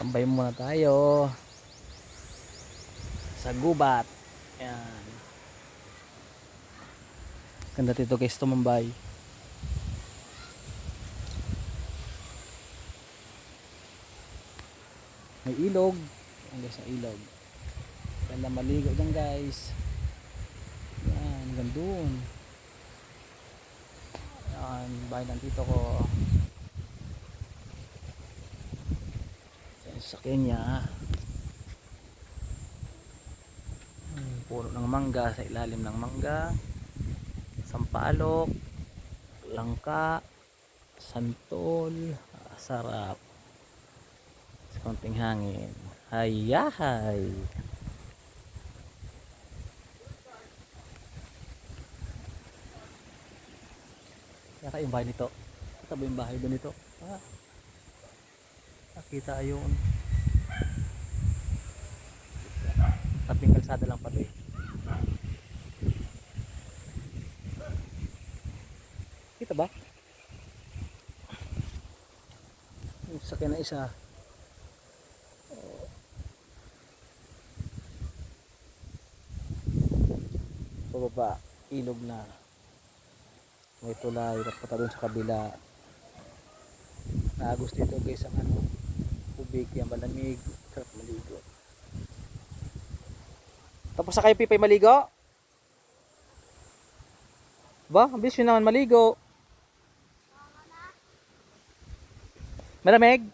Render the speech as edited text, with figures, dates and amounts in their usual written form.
Tambay muna tayo sa gubat. Yan. Ganda dito guys, tumambay. May ilog. Ang guys, ang ilog. Ganda maligo dyan guys. Yan, gandun. Yan, bahay ng tito ko. Sa Kenya. Puno ng mangga, sa ilalim ng mangga. Sampalok, langka, santol, sarap. Sa konting hangin. Hayahay. Kaya yung bahay nito. Ito ba yung bahay doon nito? Nakita ayun. Tabing kalsada lang pala eh. Kita ba? Yung sakyan na isa. Pababa, ilog na. May tulay, napata doon sa kabila. Naagos dito guys ang ano, tubig, yan malamig, sarap maligo. Tapos sa kayo Pipay maligo? Ba, ang bilis yun naman maligo. Malamig?